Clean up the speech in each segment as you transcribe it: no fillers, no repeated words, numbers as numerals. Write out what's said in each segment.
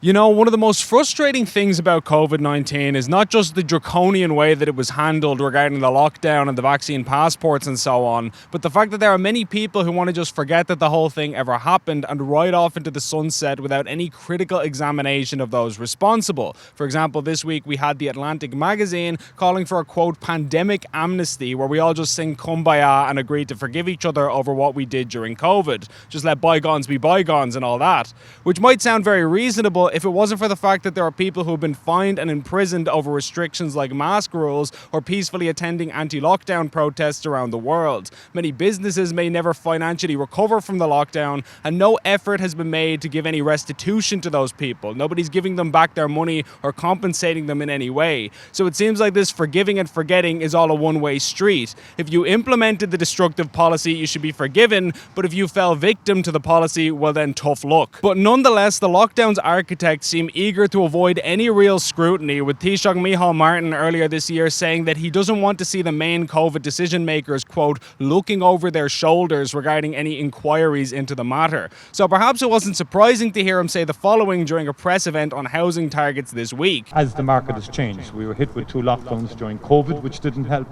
You know, one of the most frustrating things about COVID-19 is not just the draconian way that it was handled regarding the lockdown and the vaccine passports and so on, but the fact that there are many people who want to just forget that the whole thing ever happened and ride off into the sunset without any critical examination of those responsible. For example, this week we had the Atlantic magazine calling for a, quote, pandemic amnesty, where we all just sing Kumbaya and agree to forgive each other over what we did during COVID. Just let bygones be bygones and all that, which might sound very reasonable if it wasn't for the fact that there are people who have been fined and imprisoned over restrictions like mask rules or peacefully attending anti-lockdown protests around the world. Many businesses may never financially recover from the lockdown, and no effort has been made to give any restitution to those people. Nobody's giving them back their money or compensating them in any way. So it seems like this forgiving and forgetting is all a one-way street. If you implemented the destructive policy, you should be forgiven, but if you fell victim to the policy, well then tough luck. But nonetheless, the lockdown's architects seem eager to avoid any real scrutiny, with Taoiseach Micheál Martin earlier this year saying that he doesn't want to see the main COVID decision makers, quote, looking over their shoulders regarding any inquiries into the matter. So perhaps it wasn't surprising to hear him say the following during a press event on housing targets this week. As the market has changed, we were hit with 2 lockdowns during COVID, which didn't help.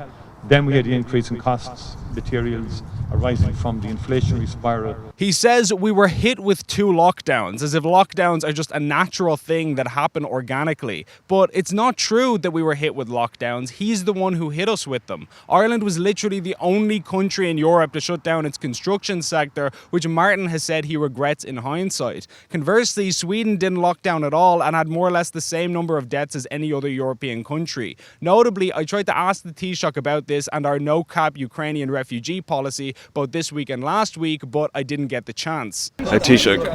Then we had the increase in costs, materials arising from the inflationary spiral. He says we were hit with 2 lockdowns, as if lockdowns are just a natural thing that happen organically. But it's not true that we were hit with lockdowns. He's the one who hit us with them. Ireland was literally the only country in Europe to shut down its construction sector, which Martin has said he regrets in hindsight. Conversely, Sweden didn't lock down at all and had more or less the same number of deaths as any other European country. Notably, I tried to ask the Taoiseach about this and our no-cap Ukrainian refugee policy both this week and last week, but I didn't get the chance. Taoiseach.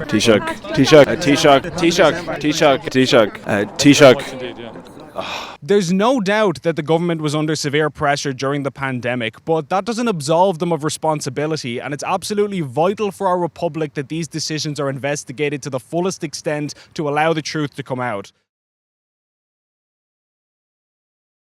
There's no doubt that the government was under severe pressure during the pandemic, but that doesn't absolve them of responsibility, and it's absolutely vital for our republic that these decisions are investigated to the fullest extent to allow the truth to come out.